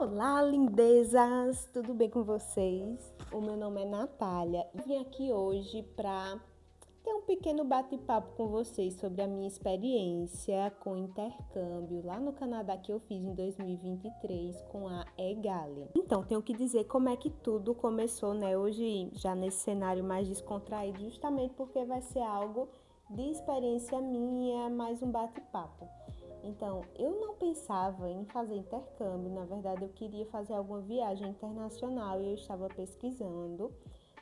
Olá, lindezas! Tudo bem com vocês? O meu nome é Natália. Eu vim aqui hoje para ter um pequeno bate-papo com vocês sobre a minha experiência com intercâmbio lá no Canadá que eu fiz em 2023 com a EGALI. Então, tenho que dizer como é que tudo começou, né? Hoje, já nesse cenário mais descontraído, justamente porque vai ser algo de experiência minha, mais um bate-papo. Então, eu não pensava em fazer intercâmbio, na verdade eu queria fazer alguma viagem internacional e eu estava pesquisando.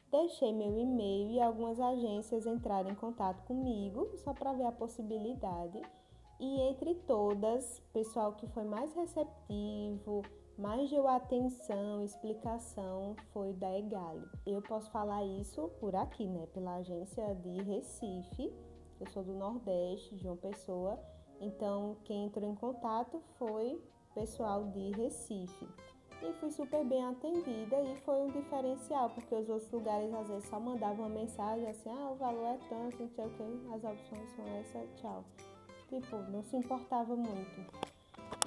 Deixei meu e-mail e algumas agências entraram em contato comigo só para ver a possibilidade. E entre todas, o pessoal que foi mais receptivo, mais deu atenção, explicação, foi da EGALI. Eu posso falar isso por aqui, né? Pela agência de Recife. Eu sou do Nordeste, de uma pessoa. Então, quem entrou em contato foi pessoal de Recife. E fui super bem atendida e foi um diferencial, porque os outros lugares às vezes só mandavam uma mensagem assim, o valor é tanto, não sei o que, as opções são essas, tchau. Tipo, não se importava muito.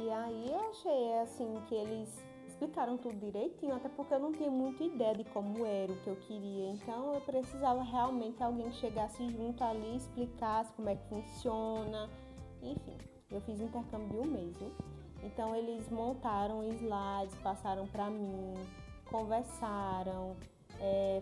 E aí eu achei assim que eles explicaram tudo direitinho, até porque eu não tinha muita ideia de como era o que eu queria. Então eu precisava realmente de alguém que chegasse junto ali, explicasse como é que funciona. Enfim, eu fiz intercâmbio de um mês, viu? Então eles montaram slides, passaram para mim, conversaram,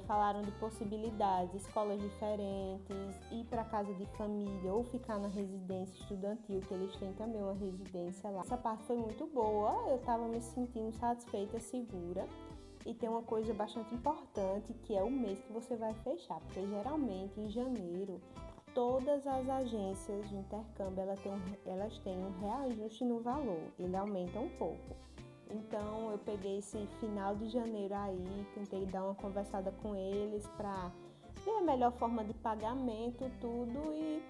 falaram de possibilidades, escolas diferentes, ir para casa de família ou ficar na residência estudantil, que eles têm também uma residência lá. Essa parte foi muito boa, eu estava me sentindo satisfeita, segura. E tem uma coisa bastante importante, que é o mês que você vai fechar, porque geralmente em janeiro todas as agências de intercâmbio elas têm um reajuste no valor, ele aumenta um pouco. Então eu peguei esse final de janeiro aí, tentei dar uma conversada com eles para ver a melhor forma de pagamento, tudo, e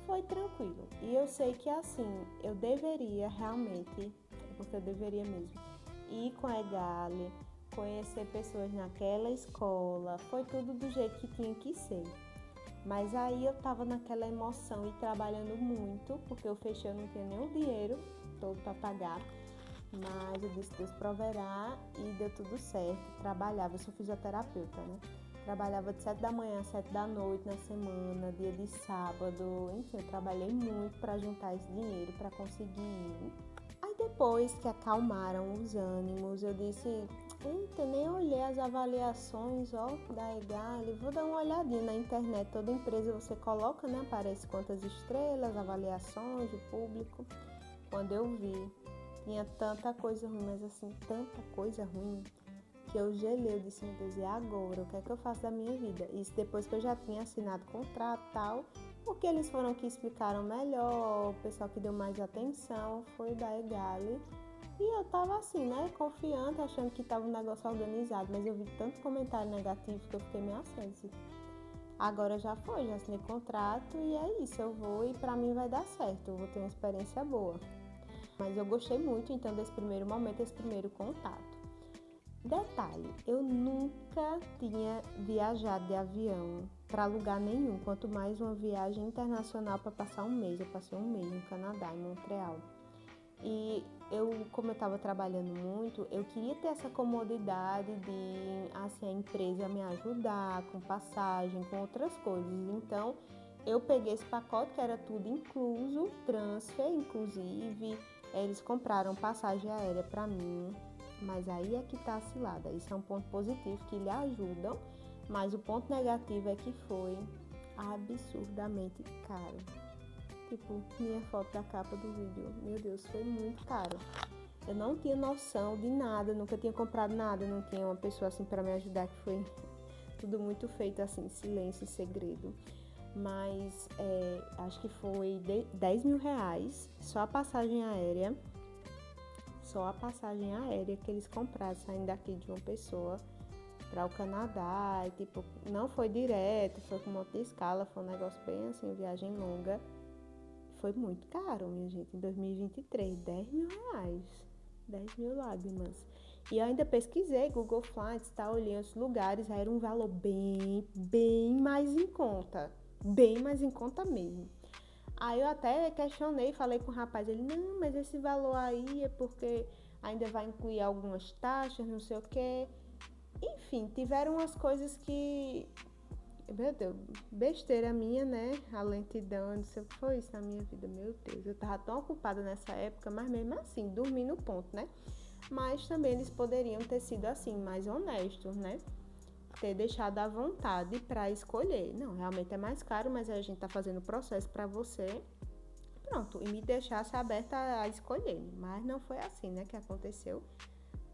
foi tranquilo. E eu sei que assim, eu deveria realmente, porque eu deveria mesmo, ir com a EGALI, conhecer pessoas naquela escola, foi tudo do jeito que tinha que ser. Mas aí eu tava naquela emoção e trabalhando muito, porque eu fechei, eu não tinha nenhum dinheiro todo para pagar. Mas eu disse, Deus proverá, e deu tudo certo. Trabalhava, eu sou fisioterapeuta, né? Trabalhava de 7 da manhã a 7 da noite na semana, dia de sábado. Enfim, eu trabalhei muito para juntar esse dinheiro para conseguir ir. Aí depois que acalmaram os ânimos, eu disse, eita, nem olhei as avaliações, da EGALI, vou dar uma olhadinha na internet, toda empresa você coloca, né, aparece quantas estrelas, avaliações, o público. Quando eu vi, tinha tanta coisa ruim, mas assim, tanta coisa ruim, que eu gelei, eu disse, meu Deus, e agora? O que é que eu faço da minha vida? Isso depois que eu já tinha assinado contrato e tal, porque eles foram que explicaram melhor, o pessoal que deu mais atenção foi da EGALI. E eu tava assim, né, confiante, achando que tava um negócio organizado, mas eu vi tanto comentário negativo que eu fiquei meio assim. Agora já foi, já assinei contrato e é isso, eu vou e pra mim vai dar certo, eu vou ter uma experiência boa. Mas eu gostei muito, então, desse primeiro momento, esse primeiro contato. Detalhe, eu nunca tinha viajado de avião para lugar nenhum, quanto mais uma viagem internacional para passar um mês. Eu passei um mês no Canadá, em Montreal. E como eu estava trabalhando muito, eu queria ter essa comodidade de, assim, a empresa me ajudar com passagem, com outras coisas. Então, eu peguei esse pacote que era tudo incluso, transfer, inclusive, eles compraram passagem aérea para mim. Mas aí é que tá a cilada. Isso é um ponto positivo que lhe ajudam, mas o ponto negativo é que foi absurdamente caro. Tipo, minha foto da capa do vídeo, meu Deus, foi muito caro. Eu não tinha noção de nada, nunca tinha comprado nada, não tinha uma pessoa assim para me ajudar, que foi tudo muito feito assim, silêncio e segredo. Mas acho que foi 10 mil reais, só a passagem aérea. Só a passagem aérea que eles compraram saindo daqui de uma pessoa para o Canadá. E tipo, não foi direto, foi com um monte de escala, foi um negócio bem assim, viagem longa. Foi muito caro, minha gente, em 2023, 10 mil reais, 10 mil lágrimas. E eu ainda pesquisei, Google Flights, tá, olhei os lugares, aí era um valor bem mais em conta, bem mais em conta mesmo. Aí eu até questionei, falei com o rapaz, ele, não, mas esse valor aí é porque ainda vai incluir algumas taxas, não sei o quê. Enfim, tiveram umas coisas que, meu Deus, besteira minha, né? A lentidão, não sei o que foi isso na minha vida, meu Deus. Eu tava tão ocupada nessa época, mas mesmo assim, dormi no ponto, né? Mas também eles poderiam ter sido assim, mais honestos, né? Ter deixado à vontade para escolher. Não, realmente é mais caro, mas a gente tá fazendo o processo para você. Pronto, e me deixasse aberta a escolher. Mas não foi assim, né, que aconteceu.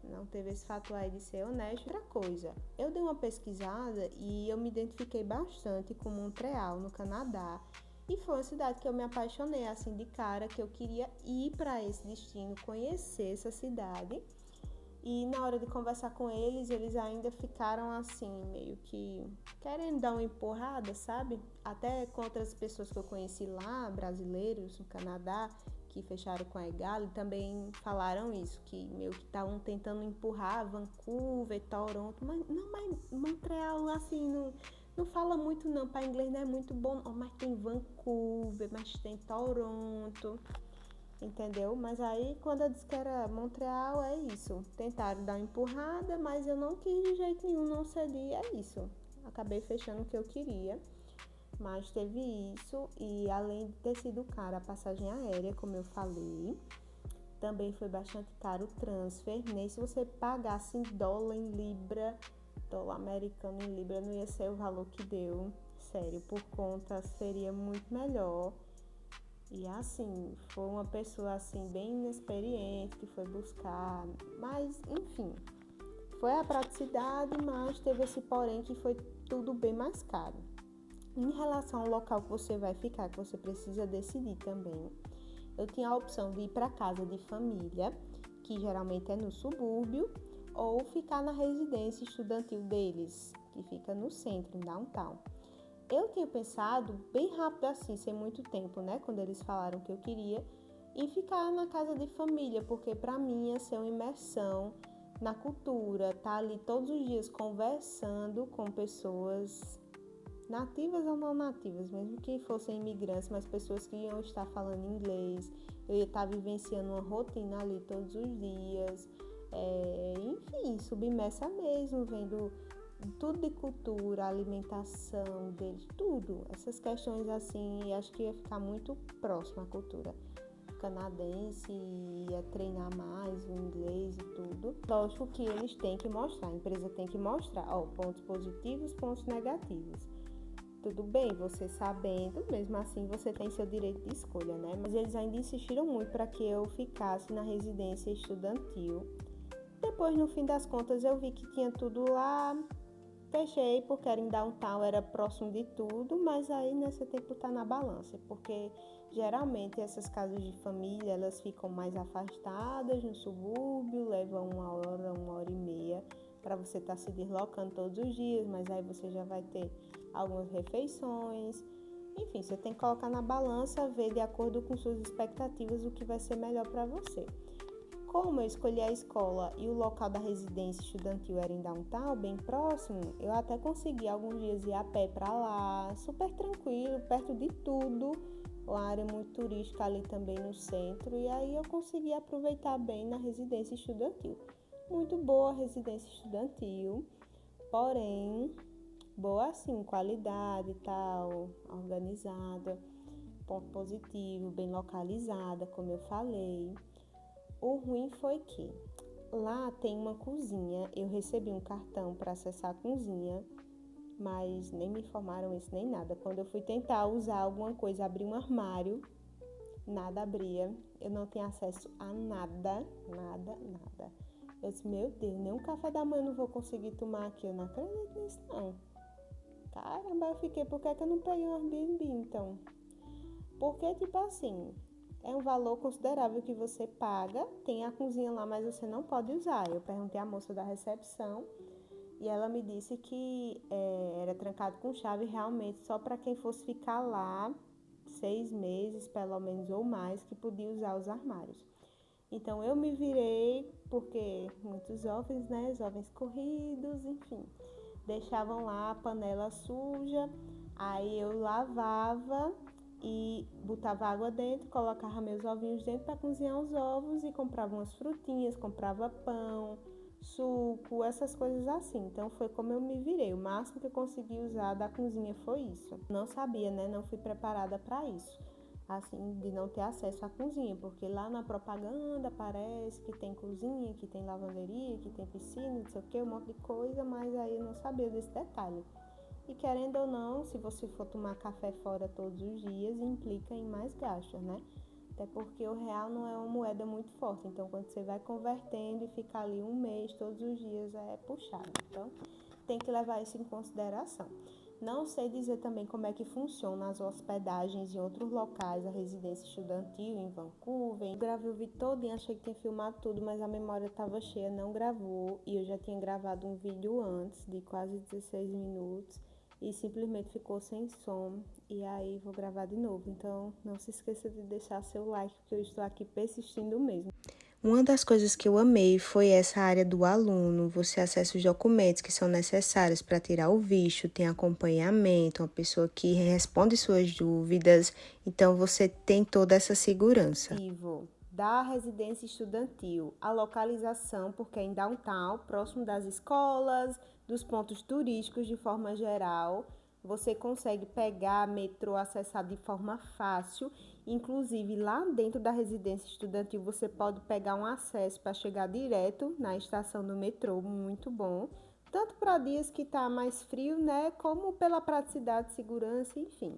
Não teve esse fato aí de ser honesto. Outra coisa, eu dei uma pesquisada e eu me identifiquei bastante com Montreal, no Canadá. E foi uma cidade que eu me apaixonei assim de cara, que eu queria ir para esse destino, conhecer essa cidade. E na hora de conversar com eles, eles ainda ficaram assim, meio que querendo dar uma empurrada, sabe? Até com outras pessoas que eu conheci lá, brasileiros no Canadá, que fecharam com a Egali, também falaram isso, que meio que estavam tentando empurrar Vancouver, Toronto, mas Montreal, assim, não fala muito não, para inglês não é muito bom, não, mas tem Vancouver, mas tem Toronto. Entendeu? Mas aí, quando eu disse que era Montreal, é isso. Tentaram dar uma empurrada, mas eu não quis de jeito nenhum, não cedi, é isso. Acabei fechando o que eu queria, mas teve isso. E além de ter sido cara a passagem aérea, como eu falei, também foi bastante caro o transfer. Nem se você pagasse em dólar, em libra, dólar americano em libra, não ia ser o valor que deu. Sério, por conta seria muito melhor. E assim, foi uma pessoa assim bem inexperiente que foi buscar, mas enfim, foi a praticidade, mas teve esse porém que foi tudo bem mais caro. Em relação ao local que você vai ficar, que você precisa decidir também, eu tinha a opção de ir para casa de família, que geralmente é no subúrbio, ou ficar na residência estudantil deles, que fica no centro, em downtown. Eu tinha pensado bem rápido assim, sem muito tempo, né? Quando eles falaram que eu queria, em ficar na casa de família, porque para mim ia ser uma imersão na cultura, tá ali todos os dias conversando com pessoas nativas ou não nativas, mesmo que fossem imigrantes, mas pessoas que iam estar falando inglês. Eu ia estar vivenciando uma rotina ali todos os dias, enfim, submersa mesmo, vendo tudo de cultura, alimentação deles, tudo. Essas questões assim, acho que ia ficar muito próximo à cultura canadense, ia treinar mais o inglês e tudo. Lógico que eles têm que mostrar, a empresa tem que mostrar, pontos positivos, pontos negativos. Tudo bem, você sabendo, mesmo assim você tem seu direito de escolha, né? Mas eles ainda insistiram muito para que eu ficasse na residência estudantil. Depois, no fim das contas, eu vi que tinha tudo lá. Fechei porque era em downtown, era próximo de tudo, mas aí nesse tempo tá na balança, porque geralmente essas casas de família, elas ficam mais afastadas no subúrbio, levam 1 hora, 1 hora e meia para você estar se deslocando todos os dias, mas aí você já vai ter algumas refeições. Enfim, você tem que colocar na balança, ver de acordo com suas expectativas o que vai ser melhor para você. Como eu escolhi a escola e o local da residência estudantil era em downtown, bem próximo, eu até consegui alguns dias ir a pé para lá, super tranquilo, perto de tudo, uma área muito turística ali também no centro, e aí eu consegui aproveitar bem na residência estudantil. Muito boa a residência estudantil, porém, boa assim, qualidade e tal, organizada, ponto positivo, bem localizada, como eu falei. O ruim foi que lá tem uma cozinha, eu recebi um cartão para acessar a cozinha, mas nem me informaram isso nem nada. Quando eu fui tentar usar alguma coisa, abrir um armário, nada abria, eu não tinha acesso a nada, nada, nada. Eu disse, meu Deus, nem um café da manhã eu não vou conseguir tomar aqui, eu não acredito nisso não. Caramba, eu fiquei, por que eu não peguei um Airbnb então? Porque tipo assim, é um valor considerável que você paga, tem a cozinha lá, mas você não pode usar. Eu perguntei à moça da recepção e ela me disse que era trancado com chave realmente só para quem fosse ficar lá 6 meses, pelo menos, ou mais, que podia usar os armários. Então eu me virei, porque muitos jovens, né, jovens corridos, enfim, deixavam lá a panela suja, aí eu lavava e botava água dentro, colocava meus ovinhos dentro para cozinhar os ovos e comprava umas frutinhas, comprava pão, suco, essas coisas assim. Então foi como eu me virei. O máximo que eu consegui usar da cozinha foi isso. Não sabia, né? Não fui preparada para isso. Assim, de não ter acesso à cozinha, porque lá na propaganda parece que tem cozinha, que tem lavanderia, que tem piscina, não sei o que, um monte de coisa, mas aí eu não sabia desse detalhe. E querendo ou não, se você for tomar café fora todos os dias, implica em mais gastos, né? Até porque o real não é uma moeda muito forte, então quando você vai convertendo e fica ali um mês, todos os dias é puxado. Então tem que levar isso em consideração. Não sei dizer também como é que funciona as hospedagens em outros locais, a residência estudantil em Vancouver. Eu gravei o vídeo todo e achei que tinha filmado tudo, mas a memória estava cheia, não gravou. E eu já tinha gravado um vídeo antes, de quase 16 minutos, e simplesmente ficou sem som. E aí vou gravar de novo. Então não se esqueça de deixar seu like, porque eu estou aqui persistindo mesmo. Uma das coisas que eu amei foi essa área do aluno. Você acessa os documentos que são necessários para tirar o visto, tem acompanhamento, uma pessoa que responde suas dúvidas. Então, você tem toda essa segurança. Da residência estudantil, a localização, porque é em downtown, próximo das escolas, dos pontos turísticos de forma geral. Você consegue pegar metrô, acessar de forma fácil. Inclusive, lá dentro da residência estudantil, você pode pegar um acesso para chegar direto na estação do metrô, muito bom. Tanto para dias que está mais frio, né, como pela praticidade, segurança, enfim.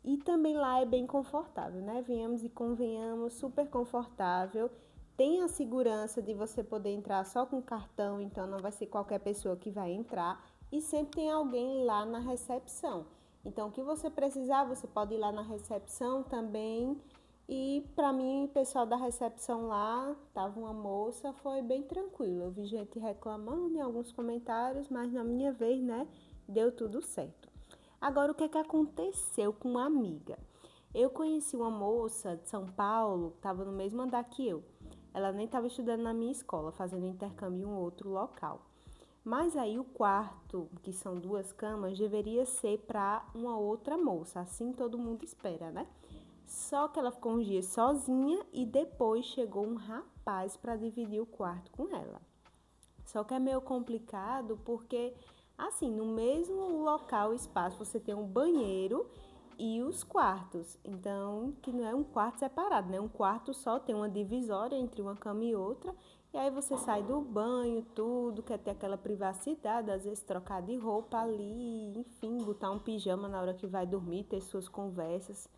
E também lá é bem confortável, né? Venhamos e convenhamos, super confortável. Tem a segurança de você poder entrar só com cartão, então não vai ser qualquer pessoa que vai entrar. E sempre tem alguém lá na recepção. Então, o que você precisar, você pode ir lá na recepção também. E para mim, o pessoal da recepção lá, tava uma moça, foi bem tranquilo. Eu vi gente reclamando em alguns comentários, mas na minha vez, né, deu tudo certo. Agora, o que é que aconteceu com uma amiga? Eu conheci uma moça de São Paulo, que estava no mesmo andar que eu. Ela nem estava estudando na minha escola, fazendo intercâmbio em um outro local. Mas aí o quarto, que são 2 camas, deveria ser para uma outra moça, assim todo mundo espera, né? Só que ela ficou uns dias sozinha e depois chegou um rapaz para dividir o quarto com ela. Só que é meio complicado porque, assim, no mesmo local, espaço, você tem um banheiro e os quartos. Então, que não é um quarto separado, né? Um quarto só, tem uma divisória entre uma cama e outra. E aí você sai do banho, tudo, quer ter aquela privacidade, às vezes trocar de roupa ali, enfim, botar um pijama na hora que vai dormir, ter suas conversas,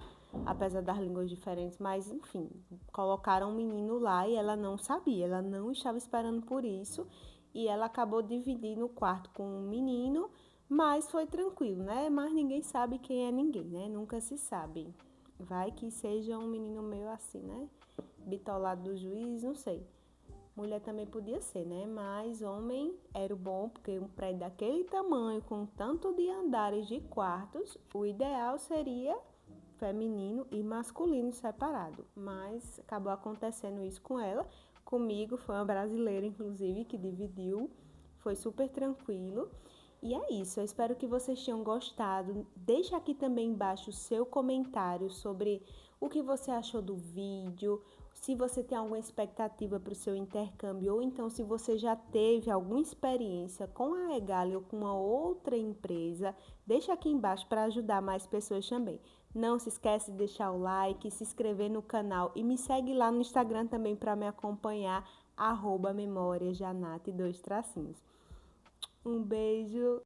apesar das línguas diferentes, mas enfim, colocaram um menino lá e ela não sabia, ela não estava esperando por isso e ela acabou dividindo o quarto com um menino, mas foi tranquilo, né? Mas ninguém sabe quem é ninguém, né? Nunca se sabe. Vai que seja um menino meio assim, né? Bitolado do juiz, não sei. Mulher também podia ser, né? Mas homem era o bom, porque um prédio daquele tamanho, com tanto de andares de quartos, o ideal seria feminino e masculino separado. Mas acabou acontecendo isso com ela. Comigo foi uma brasileira, inclusive, que dividiu. Foi super tranquilo. E é isso, eu espero que vocês tenham gostado. Deixa aqui também embaixo o seu comentário sobre o que você achou do vídeo, se você tem alguma expectativa para o seu intercâmbio, ou então se você já teve alguma experiência com a Egali ou com uma outra empresa, deixa aqui embaixo para ajudar mais pessoas também. Não se esquece de deixar o like, se inscrever no canal e me segue lá no Instagram também para me acompanhar, @memoriasjanate2 tracinhos. Um beijo!